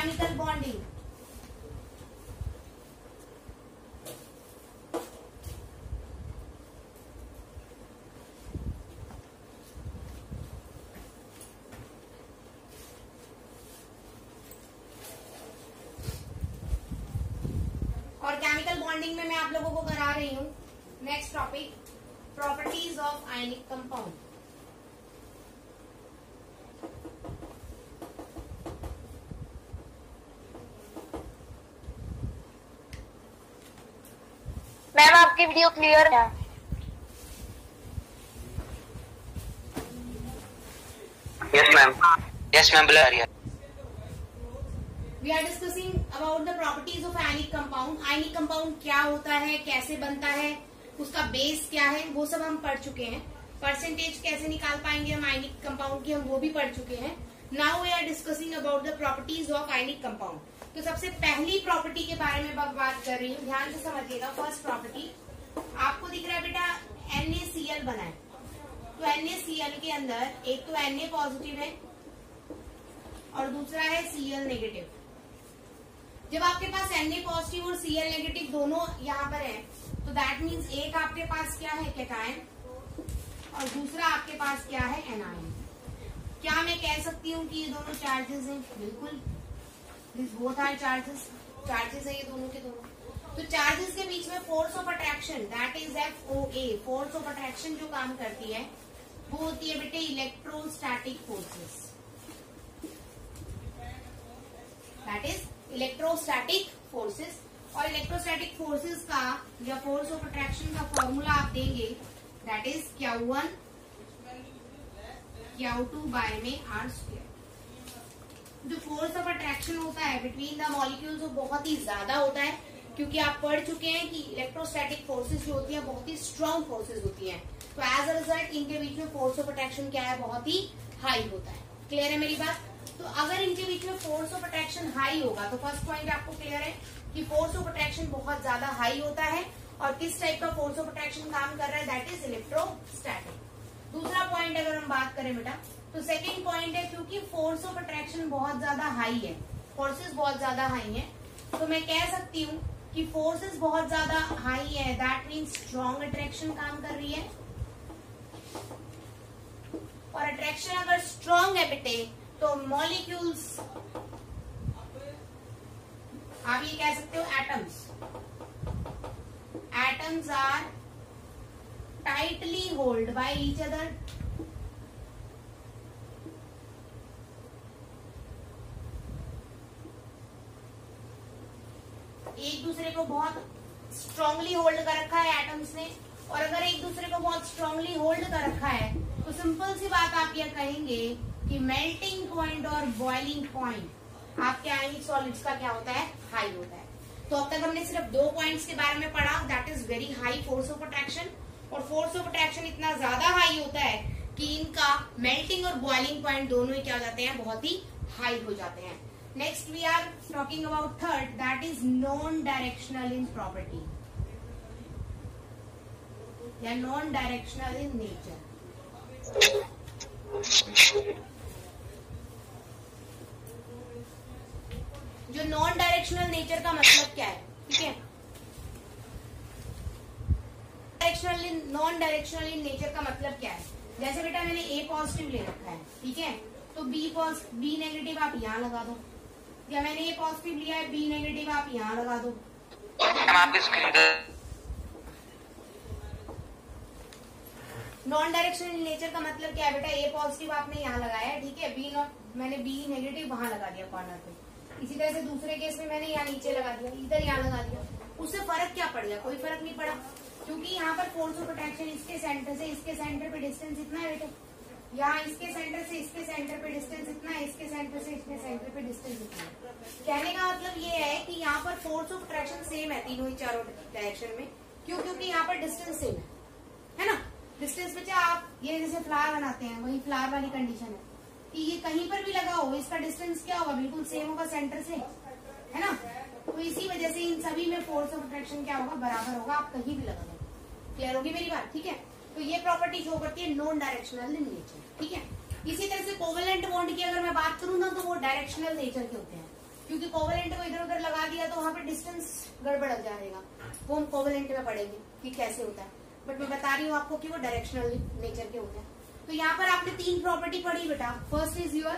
Chemical bonding. और chemical bonding में मैं आप लोगों को करा रही हूं next topic, properties of ionic compound. Ma'am आपकी वीडियो क्लियर है? Yes ma'am, yes ma'am, blur है। We are discussing about the properties of ionic compound. Ionic compound क्या होता है, कैसे बनता है, उसका बेस क्या है, वो सब हम पढ़ चुके हैं। परसेंटेज कैसे निकाल पाएंगे हम आयनिक कंपाउंड की, हम वो भी पढ़ चुके हैं। Now we are discussing about the properties of ionic compound. तो सबसे पहली प्रॉपर्टी के बारे में बात कर रही हूँ, ध्यान से समझिएगा। फर्स्ट प्रॉपर्टी आपको दिख रहा है बेटा, NaCl बना है। तो NaCl के अंदर एक तो Na पॉजिटिव है और दूसरा है Cl नेगेटिव। जब आपके पास Na पॉजिटिव और Cl नेगेटिव दोनों यहाँ पर है, तो दैट मीन्स एक आपके पास क्या है, कैटायन, और दूसरा आपके पास क्या है, एनायन। क्या मैं कह सकती हूँ कि ये दोनों चार्जेस हैं? बिल्कुल, this both are charges, charges है ये दोनों के दोनों। तो चार्जेस के बीच में force of attraction, that is FOA, force of attraction जो काम करती है वो होती है बेटे electrostatic forces, that is electrostatic forces. और इलेक्ट्रोस्टैटिक फोर्सेस का या फोर्स ऑफ अट्रैक्शन का फॉर्मूला आप देंगे, that is Q1 Q2 bye में R²। जो फोर्स ऑफ अट्रैक्शन होता है बिटवीन द मॉलिक्यूल्स वो बहुत ही ज्यादा होता है, क्योंकि आप पढ़ चुके हैं कि इलेक्ट्रोस्टैटिक फोर्सेस जो होती है बहुत ही स्ट्रॉन्ग फोर्सेस होती हैं। तो एज अ रिजल्ट इनके बीच में फोर्स ऑफ अट्रैक्शन क्या है, बहुत ही हाई होता है। क्लियर है मेरी बात? तो अगर इनके बीच में फोर्स ऑफ अट्रैक्शन हाई होगा तो फर्स्ट पॉइंट आपको क्लियर है कि फोर्स ऑफ अट्रैक्शन बहुत ज्यादा हाई होता है। और किस टाइप का फोर्स ऑफ अट्रैक्शन काम कर रहा है, दैट इज इलेक्ट्रोस्टैटिक। दूसरा पॉइंट अगर हम बात करें बेटा, तो सेकेंड पॉइंट है, क्योंकि फोर्स ऑफ अट्रैक्शन बहुत ज्यादा हाई है, फोर्सेस बहुत ज्यादा हाई है, तो मैं कह सकती हूँ कि फोर्सेस बहुत ज्यादा हाई है, दैट मीन्स स्ट्रॉन्ग अट्रैक्शन काम कर रही है। और अट्रैक्शन अगर स्ट्रॉन्ग है बेटे तो मॉलिक्यूल्स, आप ये कह सकते हो atoms, atoms are tightly hold by each other. एक दूसरे को बहुत स्ट्रांगली होल्ड कर रखा है एटम्स ने। और अगर एक दूसरे को बहुत स्ट्रांगली होल्ड कर रखा है तो सिंपल सी बात आप ये कहेंगे कि मेल्टिंग पॉइंट और बॉइलिंग पॉइंट आपके आयनिक सॉलिड्स का क्या होता है, हाई होता है। तो अब तक हमने सिर्फ दो पॉइंट्स के बारे में पढ़ा, that is very high force of attraction. और फोर्स ऑफ अट्रैक्शन इतना ज्यादा हाई होता है कि इनका मेल्टिंग और बॉइलिंग पॉइंट दोनों ही क्या हो जाते हैं, बहुत ही हाई हो जाते हैं। Next we are talking about third, that is non-directional in property या non-directional in nature। जो नॉन डायरेक्शनल नेचर का मतलब क्या है, ठीक है? नॉन डायरेक्शनल इन नेचर का मतलब क्या है? जैसे बेटा मैंने A पॉजिटिव ले रखा है, ठीक है, तो B नेगेटिव आप यहाँ लगा दो, या मैंने ये पॉजिटिव लिया है B नेगेटिव आप यहाँ लगा दो। आपकी स्क्रीन नॉन डायरेक्शनल नेचर का मतलब क्या है बेटा, A पॉजिटिव आपने यहाँ लगाया है, ठीक है, मैंने B नेगेटिव वहां लगा दिया कॉर्नर पे। इसी तरह से दूसरे केस में मैंने यहाँ नीचे लगा दिया, इधर यहाँ लगा दिया। उससे फर्क क्या पड़ गया? कोई फर्क नहीं पड़ा, क्योंकि यहाँ पर फोर्स ऑफ अट्रैक्शन इसके सेंटर से इसके सेंटर पे डिस्टेंस इतना है बेटे, यहाँ इसके सेंटर से इसके सेंटर पे डिस्टेंस इतना है, इसके सेंटर से इसके सेंटर पे डिस्टेंस इतना है। कहने का मतलब ये है कि यहाँ पर फोर्स ऑफ अट्रैक्शन सेम है तीनों ही चारों डायरेक्शन में। क्यों? क्योंकि यहाँ पर डिस्टेंस सेम है ना। डिस्टेंस बच्चा आप ये जैसे फ्लावर बनाते हैं, वही फ्लावर वाली कंडीशन है कि ये कहीं पर भी लगा हो, इसका डिस्टेंस क्या होगा, बिल्कुल सेम होगा सेंटर से, है ना। तो इसी वजह से इन सभी में फोर्स ऑफ अट्रैक्शन क्या होगा, बराबर होगा, आप कहीं भी लगा दो। क्लियर होगी मेरी बात? ठीक है, तो ये प्रॉपर्टी शो करती है नॉन डायरेक्शनल इन नेचर। ठीक है, इसी तरह से कोवेलेंट बॉन्ड की अगर मैं बात करूँ ना, तो वो डायरेक्शनल नेचर के होते हैं, क्योंकि कोवेलेंट को इधर उधर लगा दिया तो वहां पे डिस्टेंस गड़बड़ जाएगा, वो हम कोवेलेंट में पढ़ेंगे कि कैसे होता है, बट मैं बता रही हूँ आपको कि वो डायरेक्शनल नेचर के होते हैं। तो यहाँ पर आपने 3 प्रॉपर्टी पढ़ी बेटा। First is your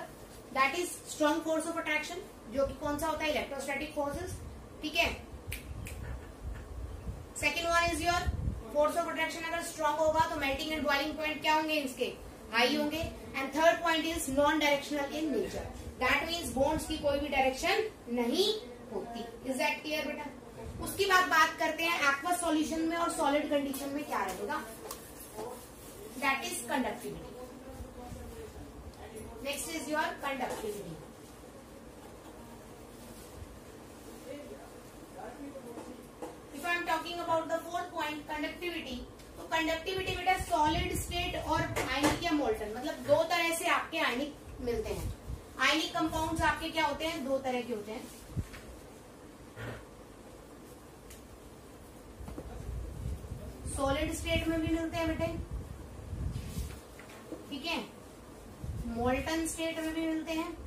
that is strong force of attraction, जो कि कौन सा होता है, इलेक्ट्रोस्टैटिक फोर्सेस, ठीक है। Second one is your force of attraction अगर स्ट्रॉन्ग होगा तो मेल्टिंग एंड बॉइलिंग पॉइंट क्या होंगे, इसके हाई होंगे। And third point is non directional in nature, that means bonds की कोई भी डायरेक्शन नहीं होती। इज दैट क्लियर बेटा? उसकी बाद बात करते हैं एक्वस सॉल्यूशन में और सॉलिड कंडीशन में क्या रहेगा, that is conductivity. Next is your conductivity. If I am talking about the fourth point conductivity, तो कंडक्टिविटी बेटा सॉलिड स्टेट और आयनिक या मोल्टन, मतलब 2 तरह से आपके आयनिक मिलते हैं। आयनिक कंपाउंड्स आपके क्या होते हैं, 2 तरह के होते हैं। सॉलिड स्टेट में भी मिलते हैं बेटे, ठीक है, मोल्टन स्टेट में भी मिलते हैं,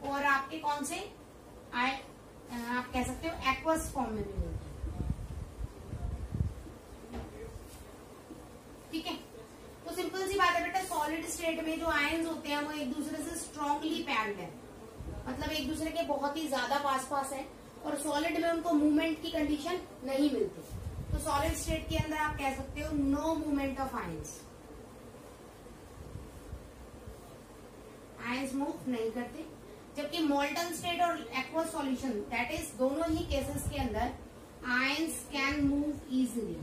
और आपके कौन से आप कह सकते हो एक्वस फॉर्म में भी मिलते हैं, ठीक है। तो सिंपल सी बात है बेटा, सॉलिड स्टेट में जो आयंस होते हैं वो एक दूसरे से स्ट्रांगली पैक्ड है, मतलब एक दूसरे के बहुत ही ज्यादा पास पास है, और सॉलिड में उनको मूवमेंट की कंडीशन नहीं मिलती। तो सॉलिड स्टेट के अंदर आप कह सकते हो no movement of ions, ions move नहीं करते। जबकि मोल्टन स्टेट और एक्वस सॉल्यूशन, दैट इज दोनों ही केसेस के अंदर आयंस कैन मूव इजीली।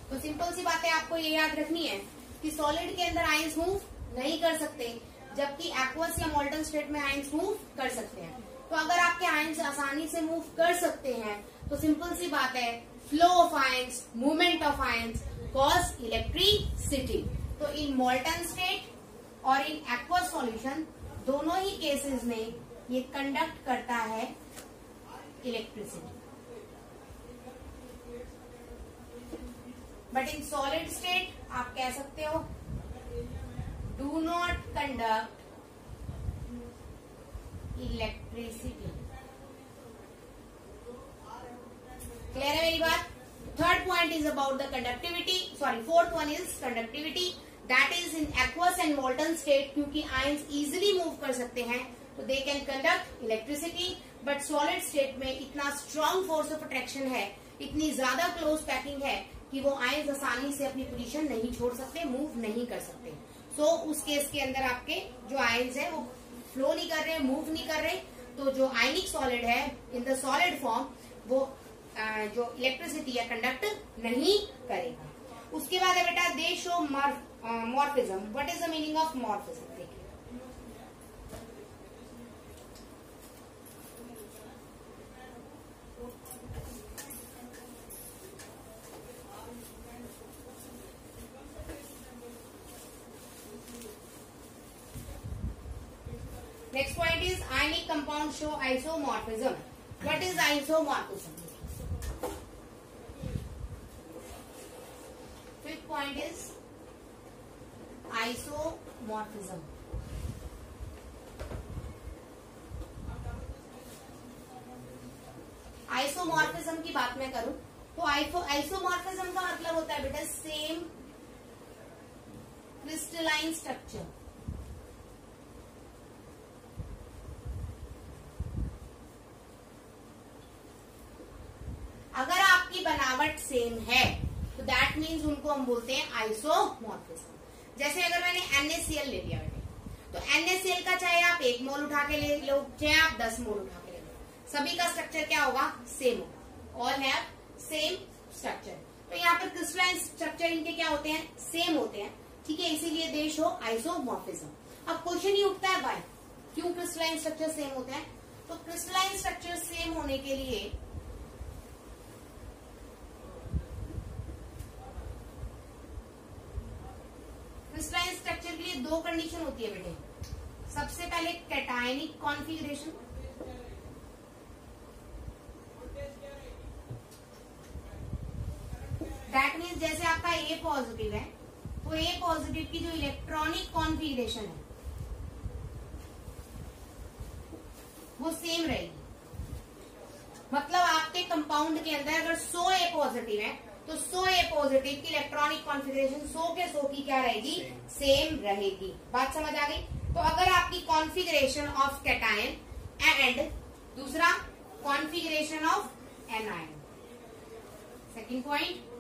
तो सिंपल सी बात है, आपको ये याद रखनी है कि सॉलिड के अंदर आयंस मूव नहीं कर सकते, जबकि एक्वस या मोल्टन स्टेट में आयंस मूव कर सकते हैं। तो अगर आपके आयंस आसानी से मूव कर सकते हैं तो सिंपल सी बात है, flow of ions, movement of ions cause electricity. तो इन मोल्टन स्टेट और इन एक्वस सॉल्यूशन दोनों ही केसेस में ये कंडक्ट करता है electricity. But in solid state आप कह सकते हो do not conduct electricity. Clear है मेरी बात? Third point is about the conductivity, sorry fourth one is conductivity, that is in aqueous and molten state, क्योंकि आयंस इजिली मूव कर सकते हैं तो they can conduct electricity. But solid state में इतना स्ट्रॉन्ग फोर्स ऑफ अट्रैक्शन है, इतनी ज्यादा क्लोज पैकिंग है कि वो आयंस आसानी से अपनी पोजीशन नहीं छोड़ सकते, मूव नहीं कर सकते। सो उस केस के अंदर आपके जो आयंस है वो फ्लो नहीं कर रहे, मूव नहीं कर रहे, तो जो आयनिक सॉलिड है इन द सॉलिड फॉर्म वो जो इलेक्ट्रिसिटी या कंडक्ट नहीं करेगा। उसके बाद है बेटा दे show morphism. What is the meaning of morphism? देखिए, next point is ionic compounds show isomorphism. What is isomorphism? Fifth point is isomorphism. Isomorphism की बात मैं करूं तो आइसोमॉर्फिज्म का मतलब होता है बेटा सेम क्रिस्टलाइन स्ट्रक्चर। अगर आपकी बनावट सेम है तो दैट मीन्स उनको हम बोलते हैं आइसोमॉर्फिज्म। जैसे अगर मैंने NaCl ले लिया बेटे, तो NaCl का चाहे आप 1 मोल उठा के ले लो, चाहे आप 10 मोल उठा के ले लो, सभी का स्ट्रक्चर क्या होगा? सेम होगा। All have same structure. तो यहाँ पर क्रिस्टलाइन स्ट्रक्चर इनके क्या होते हैं? सेम होते हैं, ठीक है, इसीलिए दे शो आइसोमॉर्फिज्म। अब क्वेश्चन ही उठता है भाई क्यों क्रिस्टलाइन स्ट्रक्चर सेम होते हैं? तो क्रिस्टलाइन स्ट्रक्चर सेम होने के लिए क्रिस्टलाइन स्ट्रक्चर के लिए 2 कंडीशन होती है बेटे। सबसे पहले कैटायनिक कॉन्फ़िगरेशन, दैट मीन्स जैसे आपका A पॉजिटिव है तो ए पॉजिटिव की जो इलेक्ट्रॉनिक कॉन्फिगरेशन है वो सेम रहेगी। मतलब आपके कंपाउंड के अंदर अगर 100 ए पॉजिटिव है तो 100 ए पॉजिटिव की इलेक्ट्रॉनिक कॉन्फिगरेशन 100 के 100 की क्या रहेगी, सेम रहेगी। बात समझ आ गई। तो अगर आपकी कॉन्फिगरेशन ऑफ कैटायन एंड दूसरा configuration of anion, second point,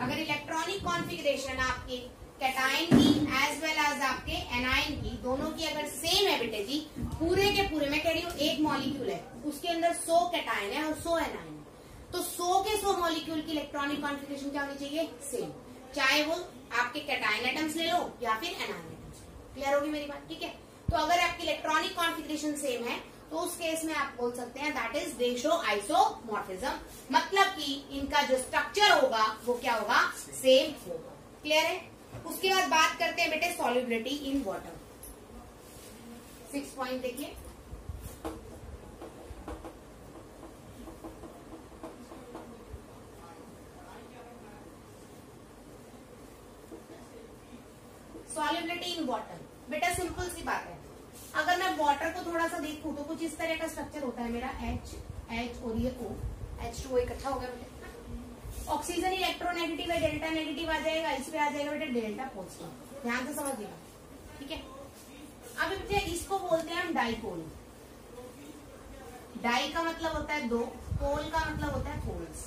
अगर इलेक्ट्रॉनिक कॉन्फ़िगरेशन आपके कैटायन की एज वेल एज आपके एनायन की दोनों की अगर सेम है बेटे जी, पूरे के पूरे, मैं कह रही हूँ एक मॉलिक्यूल है उसके अंदर 100 कैटायन है और 100 एनायन है, तो 100 के 100 मॉलिक्यूल की इलेक्ट्रॉनिक कॉन्फ़िगरेशन क्या होनी चाहिए, सेम, चाहे वो आपके कैटायन एटम्स ले लो या फिर एनायन एटम्स। क्लियर होगी मेरी बात, ठीक है। तो अगर आपकी इलेक्ट्रॉनिक कॉन्फ़िगरेशन सेम है तो उस केस में आप बोल सकते हैं दैट इज रेशो आइसोमॉर्फिज्म, मतलब कि इनका जो स्ट्रक्चर होगा वो क्या होगा, सेम होगा। क्लियर है। उसके बाद बात करते हैं बेटे सॉल्युबिलिटी इन वाटर। 6 पॉइंट देखिए, सॉल्युबिलिटी इन वाटर। बेटा सिंपल सी बात है, अगर मैं वाटर को थोड़ा सा देखूं तो कुछ इस तरह का स्ट्रक्चर होता है मेरा, H और ये O, H2O इकट्ठा हो गया बेटा। ऑक्सीजन इलेक्ट्रोनेगेटिव है, डेल्टा नेगेटिव आ जाएगा, इस पे आ जाएगा बेटा डेल्टा पॉजिटिव। ध्यान से समझिएगा, ठीक है। अब बेटे इसको बोलते हैं हम डाइपोल। डाई का मतलब होता है दो, पोल का मतलब होता है पोल्स।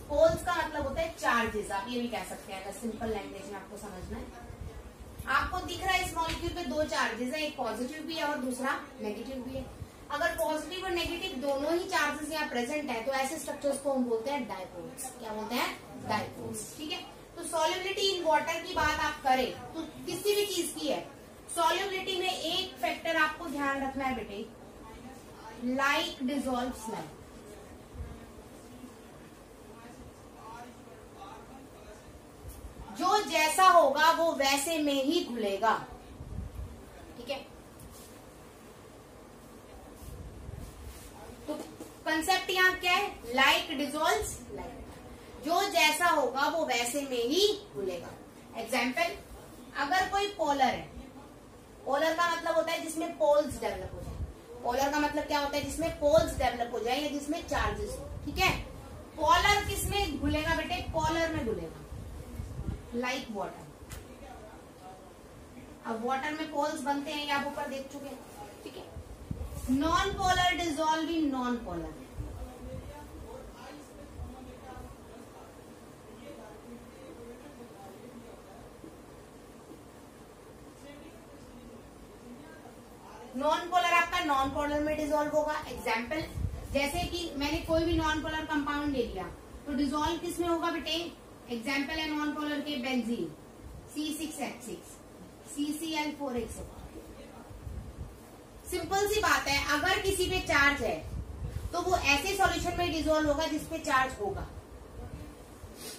पोल्स का मतलब होता है चार्जेस, आप ये भी कह सकते हैं अगर सिंपल लैंग्वेज में आपको समझना है। आपको दिख रहा है इस मॉलिक्यूल पे दो चार्जेस है, एक पॉजिटिव भी है और दूसरा नेगेटिव भी है। अगर पॉजिटिव और नेगेटिव दोनों ही चार्जेस यहाँ प्रेजेंट है तो ऐसे स्ट्रक्चर्स को हम बोलते हैं डाइपोल्स। क्या बोलते हैं, डाइपोल्स, ठीक है। तो सॉल्युबिलिटी इन वाटर की बात आप करें तो किसी भी चीज की है, सॉल्युबिलिटी में एक फैक्टर आपको ध्यान रखना है बेटे, लाइक डिसॉल्व्स लाइक। जो जैसा होगा वो वैसे में ही घुलेगा, ठीक है। तो कंसेप्ट यहाँ क्या है, लाइक डिसॉल्व्स लाइक, जो जैसा होगा वो वैसे में ही घुलेगा। एग्जाम्पल, अगर कोई पोलर है, पोलर का मतलब होता है जिसमें पोल्स डेवलप हो जाए। पोलर का मतलब क्या होता है, जिसमें पोल्स डेवलप हो जाए या जिसमें चार्जेस हो, ठीक है। पोलर किसमें घुलेगा बेटे, पोलर में घुलेगा, लाइक वाटर। अब वाटर में पोल्स बनते हैं, ये आप ऊपर देख चुके हैं, ठीक है। Non polar dissolve in non polar. Non polar आपका नॉन पोलर में डिसॉल्व होगा। एग्जाम्पल, जैसे कि मैंने कोई भी नॉन पोलर कंपाउंड ले लिया तो डिसॉल्व किस में होगा बेटे, एग्जाम्पल है नॉन पोलर के बेंजीन, C6H6, CCl4H6। सिंपल सी बात है, अगर किसी पे चार्ज है तो वो ऐसे सॉल्यूशन में डिसॉल्व होगा जिसपे चार्ज होगा।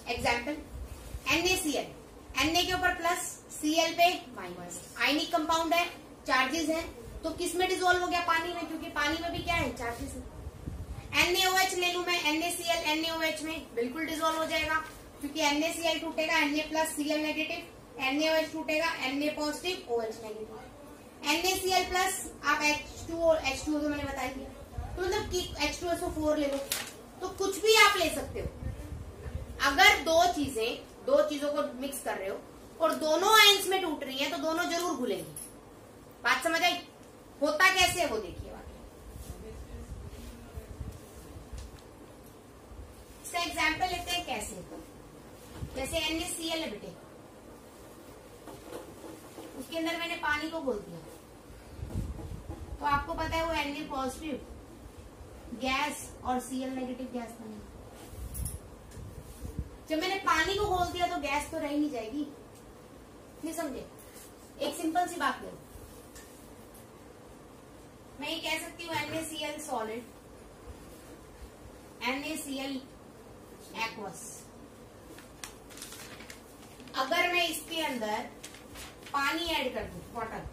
एग्जाम्पल NaCl, Na के ऊपर प्लस, Cl पे माइनस, आयनिक कंपाउंड है, चार्जेस है, तो किस में डिसॉल्व हो गया, पानी में, क्योंकि पानी में भी क्या है, चार्जेस है। NaOH ले लू मैं, NaCl NaOH में बिल्कुल डिसॉल्व हो जाएगा, क्योंकि NaCl टूटेगा, Na plus Cl negative, NaOH टूटेगा, Na positive OH negative, NaCl plus आप H2O तो मैंने बताई थी, तो मतलब कि H2SO4 ले लो, तो कुछ भी आप ले सकते हो। अगर दो चीजों को मिक्स कर रहे हो और दोनों आयंस में टूट रही हैं तो दोनों जरूर घुलेंगी। बात समझ आई, होता कैसे है वो देखिए। इसका एग्जाम्पल लेते हैं कैसे, जैसे NaCl है बेटे, उसके अंदर मैंने पानी को घोल दिया, तो आपको पता है वो Na पॉजिटिव गैस और Cl नेगेटिव गैस बनेगी। जब मैंने पानी को घोल दिया तो गैस तो रह नहीं जाएगी, नहीं समझे। एक सिंपल सी बात है, मैं ये कह सकती हूँ NaCl सॉलिड, NaCl एक्वस। अगर मैं इसके अंदर पानी ऐड कर दूं, वाटर,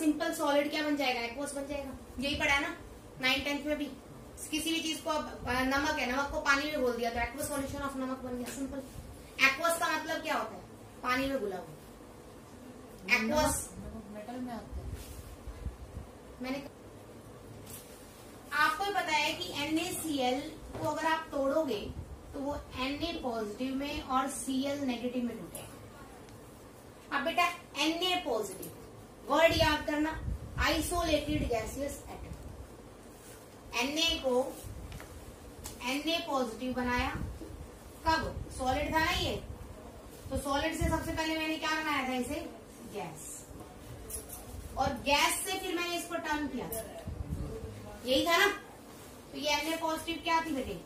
सिंपल सॉलिड क्या बन जाएगा, एक्वस बन जाएगा। यही पढ़ा है ना 9th-10th में भी। किसी भी चीज को नमक है, नमक को पानी में घोल दिया तो एक्वस सॉल्यूशन ऑफ नमक बन गया, सिंपल। एक्वस का मतलब क्या होता है, पानी में घुला हुआ। एक्वस मेटल में आता है। मैंने आपको पता है कि NaCl को अगर आप तोड़ोगे तो वो Na पॉजिटिव में और Cl नेगेटिव में टूटेगा। अब बेटा Na पॉजिटिव वर्ड याद करना, आइसोलेटेड गैसियस एटम। Na को Na पॉजिटिव बनाया कब, सॉलिड था ना ये, तो सॉलिड से सबसे पहले मैंने क्या बनाया था इसे, गैस, और गैस से फिर मैंने इसको टर्न किया, यही था ना। तो ये Na पॉजिटिव क्या थी बेटे,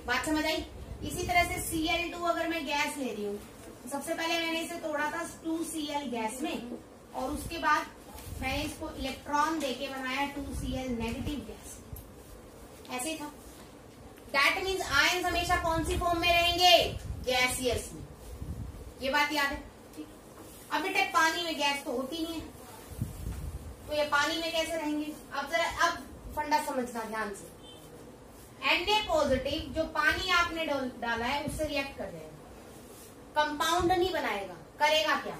बात समझ आई। इसी तरह से Cl2 अगर मैं गैस ले रही हूँ, सबसे पहले मैंने इसे तोड़ा था 2Cl गैस में, और उसके बाद मैंने इसको इलेक्ट्रॉन देके बनाया 2Cl नेगेटिव गैस, ऐसे ही था। दैट मीन्स आयंस हमेशा कौन सी फॉर्म में रहेंगे, गैसियस में, ये बात याद है। अब बेटे पानी में गैस तो होती नहीं है, तो ये पानी में कैसे रहेंगे। अब जरा अब फंडा समझना ध्यान से। Na पॉजिटिव जो पानी आपने डाला है उससे रिएक्ट कर जाएगा, कंपाउंड नहीं बनाएगा, करेगा क्या,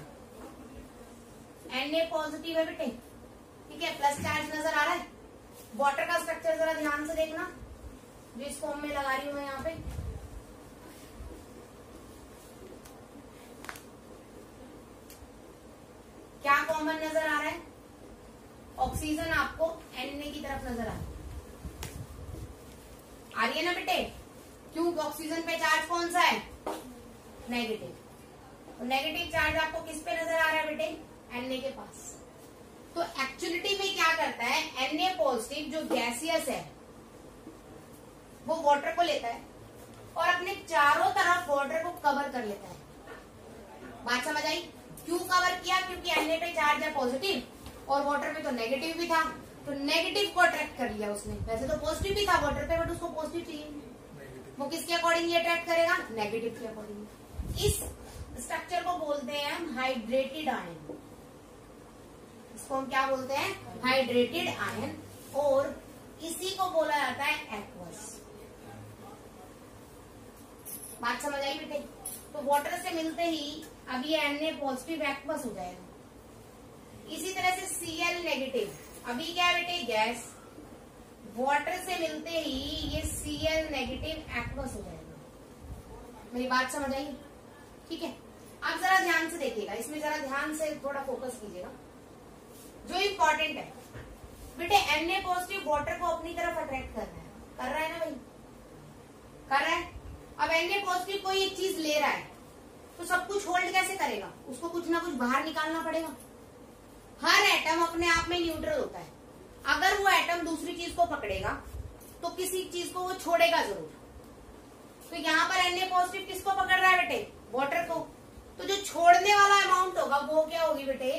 Na पॉजिटिव है बेटे, ठीक है, प्लस चार्ज नजर आ रहा है। वाटर का स्ट्रक्चर जरा ध्यान से देखना, जो इस फॉर्म में लगा रही हूं मैं यहाँ पे। क्या कॉमन नजर आ रहा है, ऑक्सीजन आपको Na की तरफ नजर आ रही है ना बेटे, क्यों, ऑक्सीजन पे चार्ज कौन सा है, नेगेटिव, तो नेगेटिव चार्ज आपको किस पे नजर आ रहा है बेटे, Na के पास। तो एक्चुअलिटी में क्या करता है, Na पॉजिटिव जो गैसियस है वो वाटर को लेता है और अपने चारों तरफ वाटर को कवर कर लेता है, बात समझ आई। क्यों कवर किया, क्योंकि Na पे चार्ज है पॉजिटिव और वाटर पे तो नेगेटिव भी था, तो नेगेटिव को अट्रैक्ट कर लिया उसने। वैसे तो पॉजिटिव भी था वाटर पे, बट उसको पॉजिटिव चाहिए, वो किसके अकॉर्डिंग अट्रैक्ट करेगा, नेगेटिव के अकॉर्डिंग। इस स्ट्रक्चर को बोलते हैं हम हाइड्रेटेड आयन, इसको हम क्या बोलते हैं, हाइड्रेटेड आयन, और इसी को बोला जाता है एक्वस। बात समझ आई बेटे। तो वाटर से मिलते ही अब ये Na पॉजिटिव एक्वस हो जाएगा। इसी तरह से Cl नेगेटिव, अभी क्या है बेटे, गैस, वाटर से मिलते ही ये Cl नेगेटिव एक्वस हो जाएगा। मेरी बात समझ आई, ठीक है। अब जरा ध्यान से देखिएगा, इसमें जरा ध्यान से थोड़ा फोकस कीजिएगा। जो इम्पोर्टेंट है बेटे, Na पॉजिटिव वाटर को अपनी तरफ अट्रैक्ट कर रहा है ना भाई, कर रहा है। अब Na पॉजिटिव कोई एक चीज ले रहा है तो सब कुछ होल्ड कैसे करेगा, उसको कुछ ना कुछ बाहर निकालना पड़ेगा। हर एटम अपने आप में न्यूट्रल होता है, अगर वो एटम दूसरी चीज को पकड़ेगा तो किसी चीज को वो छोड़ेगा जरूर। तो यहाँ पर Na पॉजिटिव किसको पकड़ रहा है बेटे, वाटर को, तो जो छोड़ने वाला अमाउंट होगा वो क्या होगी बेटे,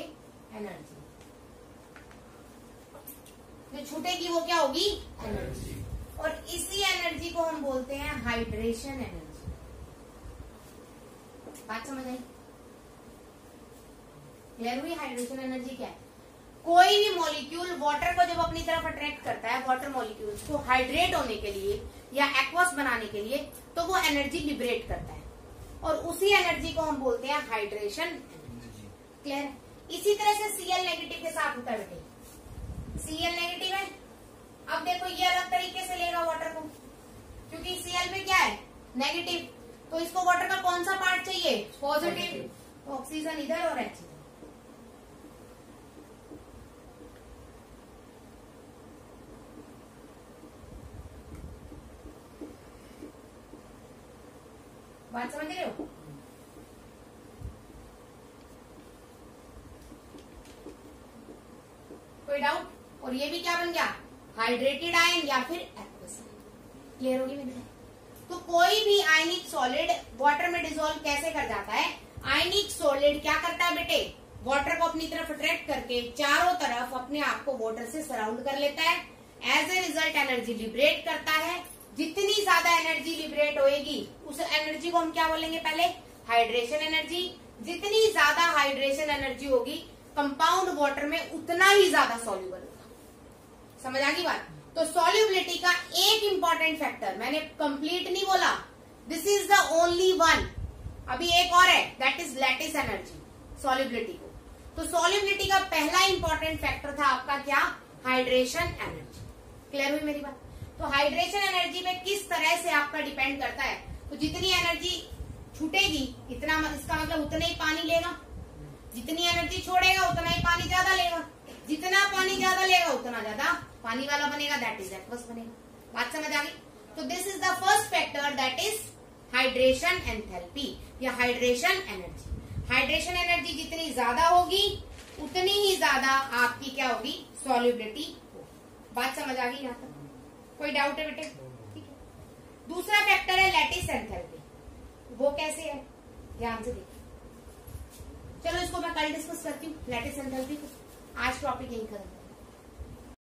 एनर्जी। जो छूटेगी वो क्या होगी, एनर्जी, और इसी एनर्जी को हम बोलते हैं हाइड्रेशन एनर्जी। बात समझ आई, क्लियर हुई। हाइड्रेशन एनर्जी क्या है, कोई भी मॉलिक्यूल वाटर को जब अपनी तरफ अट्रैक्ट करता है, वाटर मॉलिक्यूल्स को हाइड्रेट होने के लिए या एक्वस बनाने के लिए, तो वो एनर्जी लिबरेट करता है, और उसी एनर्जी को हम बोलते हैं हाइड्रेशन एनर्जी। क्लियर है। इसी तरह से Cl नेगेटिव के साथ होता है बेटे, Cl नेगेटिव है। अब देखो ये अलग तरीके से लेगा वाटर को, क्योंकि Cl में क्या है, नेगेटिव, तो इसको वाटर का कौन सा पार्ट चाहिए, पॉजिटिव, तो ऑक्सीजन इधर और H इधर। बात समझ रहे हो। कोई डाउट, और ये भी क्या बन गया, हाइड्रेटेड आयन या फिर एक्वस। क्लियर होगी मेरी। तो कोई भी आयनिक सॉलिड वाटर में डिसॉल्व कैसे कर जाता है, आयनिक सॉलिड क्या करता है बेटे, वाटर को अपनी तरफ अट्रैक्ट करके चारों तरफ अपने आप को वाटर से सराउंड कर लेता है। As a result energy liberate करता है। जितनी ज्यादा एनर्जी लिबरेट होएगी उस एनर्जी को हम क्या बोलेंगे, पहले हाइड्रेशन एनर्जी। जितनी ज्यादा हाइड्रेशन एनर्जी होगी कंपाउंड वाटर में उतना ही ज्यादा सॉल्युबल होगा। समझ आ गई बात? तो सॉल्युबिलिटी का एक इंपॉर्टेंट फैक्टर, मैंने कंप्लीट नहीं बोला, this is the only one, अभी एक और है, that is lattice energy, solubility को। तो सॉल्युबिलिटी का पहला इंपॉर्टेंट फैक्टर था आपका क्या? Hydration energy. क्लियर हुई मेरी बात? तो हाइड्रेशन एनर्जी में किस तरह से आपका डिपेंड करता है, तो जितनी एनर्जी छूटेगी इतना, इसका मतलब उतना ही पानी लेगा, जितनी एनर्जी छोड़ेगा उतना ही पानी ज्यादा लेगा, जितना पानी ज्यादा लेगा उतना ज्यादा पानी वाला बनेगा, दैट इज एक्वस बनेगा। बात समझ आ गई? तो this is the first factor, that is hydration enthalpy या हाइड्रेशन एनर्जी। हाइड्रेशन एनर्जी जितनी ज्यादा होगी उतनी ही ज्यादा आपकी क्या होगी? सॉल्युबिलिटी होगी। बात समझ आ गई यहाँ तक? कोई डाउट है बेटे? ठीक है। दूसरा फैक्टर है लैटिस एंथैल्पी, वो कैसे है ध्यान से देखिए। चलो इसको मैं कल डिस्कस करती हूँ लैटिस एंथैल्पी को, आज टॉपिक यही खत्म।